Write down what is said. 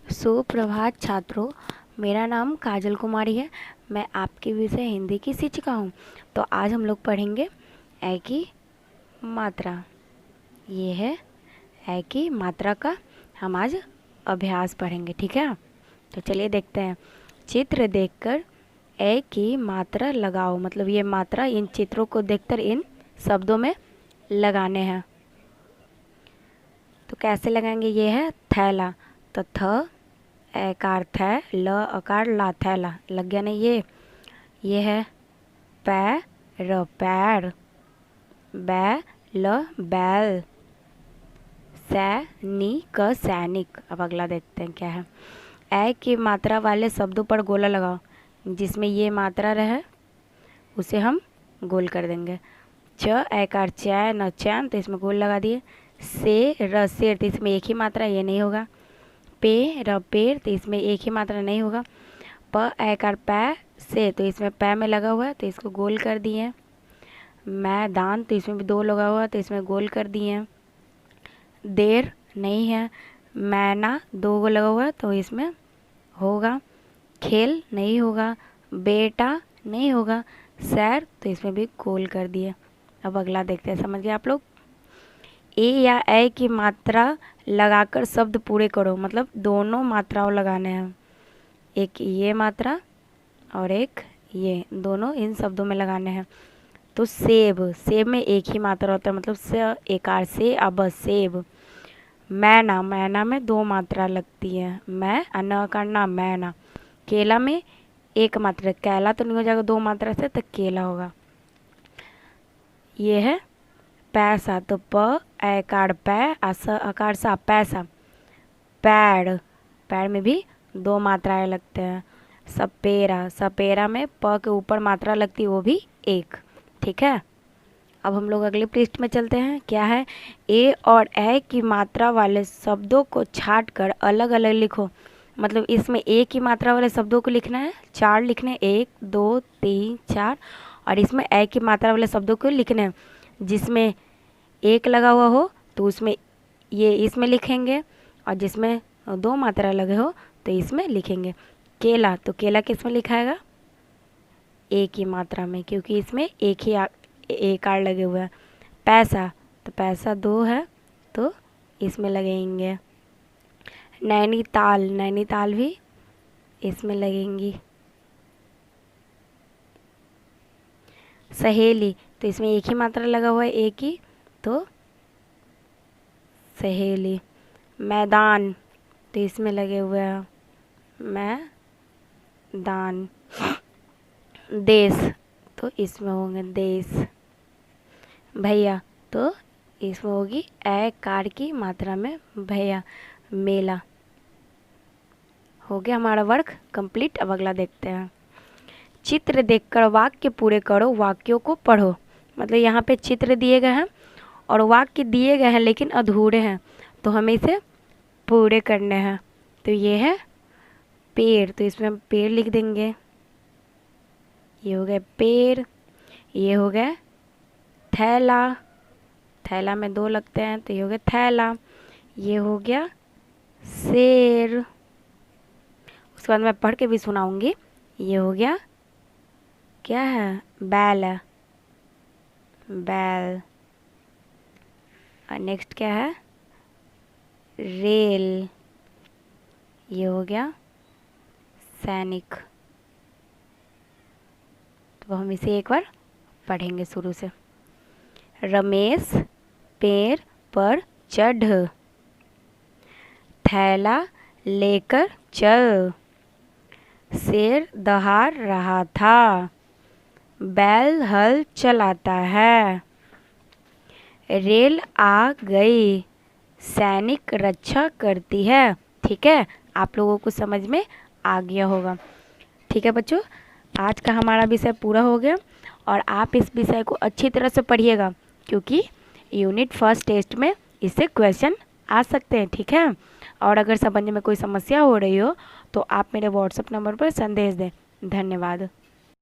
सुप्रभात छात्रों, मेरा नाम काजल कुमारी है। मैं आपके विषय हिंदी की शिक्षिका हूँ। तो आज हम लोग पढ़ेंगे ए की मात्रा। ये है ए की मात्रा का हम आज अभ्यास पढ़ेंगे, ठीक है। तो चलिए देखते हैं। चित्र देखकर ए की मात्रा लगाओ, मतलब ये मात्रा इन चित्रों को देखकर इन शब्दों में लगाने हैं। तो कैसे लगाएंगे? ये है थैला, तो थ एकार थ, ल अकार ला, थैला। लग गया नहीं? ये है पैर, पैर, बैल, बैल, सैनिक, सैनिक। अब अगला देखते हैं क्या है। ए की मात्रा वाले शब्दों पर गोला लगाओ। जिसमें ये मात्रा रहे उसे हम गोल कर देंगे। च एकार चैन, चैन, तो इसमें गोल लगा दिए। शेर, शेर, तो इसमें एक ही मात्रा, ये नहीं होगा। पेड़, पेड़, तो इसमें एक ही मात्रा, नहीं होगा। प एकार पै से, तो इसमें पै में लगा हुआ है तो इसको गोल कर दिए। मैदान, तो इसमें भी दो लगा हुआ है तो इसमें गोल कर दिए। देर नहीं है। मैना, दो गो लगा हुआ है तो इसमें होगा। खेल नहीं होगा। बेटा नहीं होगा। सैर, तो इसमें भी गोल कर दिए। अब अगला देखते हैं, समझ गए आप लोग। ए या ए की मात्रा लगाकर शब्द पूरे करो, मतलब दोनों मात्राओं लगाने हैं। एक ये मात्रा और एक ये, दोनों इन शब्दों में लगाने हैं। तो सेब, सेब में एक ही मात्रा होता है, मतलब से एकार से, अब सेब। मैना, मैना में दो मात्रा लगती है। मैं अन करना, मैना। केला में एक मात्रा, कैला तो नहीं हो जाएगा दो मात्रा से, तो केला होगा। ये है पैसा, तो प एकार पै, अकार सा, पैसा। पैर, पैर में भी दो मात्राएं लगते हैं। सपेरा, सपेरा में प के ऊपर मात्रा लगती है, वो भी एक, ठीक है। अब हम लोग अगले पृष्ठ में चलते हैं। क्या है? ए और ए की मात्रा वाले शब्दों को छाट कर अलग अलग लिखो। मतलब इसमें ए की मात्रा वाले शब्दों को लिखना है, चार लिखने, 1 2 3 4। और इसमें ए की मात्रा वाले शब्दों को लिखने हैं। जिसमें एक लगा हुआ हो तो उसमें ये इसमें लिखेंगे, और जिसमें दो मात्रा लगे हो तो इसमें लिखेंगे। केला, तो केला किस में लिखाएगा? एक ही मात्रा में, क्योंकि इसमें एक ही एकार लगे हुए हैं। पैसा, तो पैसा दो है तो इसमें लगेंगे। नैनीताल, नैनीताल भी इसमें लगेंगी। सहेली, तो इसमें एक ही मात्रा लगा हुआ है, एक ही, तो सहेली। मैदान, तो इसमें लगे हुए हैं मैदान। देश, तो इसमें होंगे देश। भैया, तो इसमें होगी ए कार की मात्रा में भैया। मेला। हो गया हमारा वर्क कंप्लीट। अब अगला देखते हैं। चित्र देखकर वाक्य पूरे करो, वाक्यों को पढ़ो। मतलब यहाँ पे चित्र दिए गए हैं और वाक्य दिए गए हैं लेकिन अधूरे हैं, तो हमें इसे पूरे करने हैं। तो ये है पेड़, तो इसमें हम पेड़ लिख देंगे। ये हो गया पेड़। ये हो गया थैला, थैला में दो लगते हैं तो ये हो गया थैला। ये हो गया शेर, उसके बाद मैं पढ़ के भी सुनाऊंगी। ये हो गया क्या है? बैल, बैल। और नेक्स्ट क्या है? रेल। ये हो गया सैनिक। तो हम इसे एक बार पढ़ेंगे शुरू से। रमेश पेड़ पर चढ़, थैला लेकर चल। शेर दहाड़ रहा था, बैल हल चलाता है। रेल आ गई, सैनिक रक्षा करती है। ठीक है, आप लोगों को समझ में आ गया होगा। ठीक है बच्चों, आज का हमारा विषय पूरा हो गया और आप इस विषय को अच्छी तरह से पढ़िएगा, क्योंकि यूनिट फर्स्ट टेस्ट में इससे क्वेश्चन आ सकते हैं। ठीक है, और अगर समझने में कोई समस्या हो रही हो तो आप मेरे व्हाट्सएप नंबर पर संदेश दें। धन्यवाद।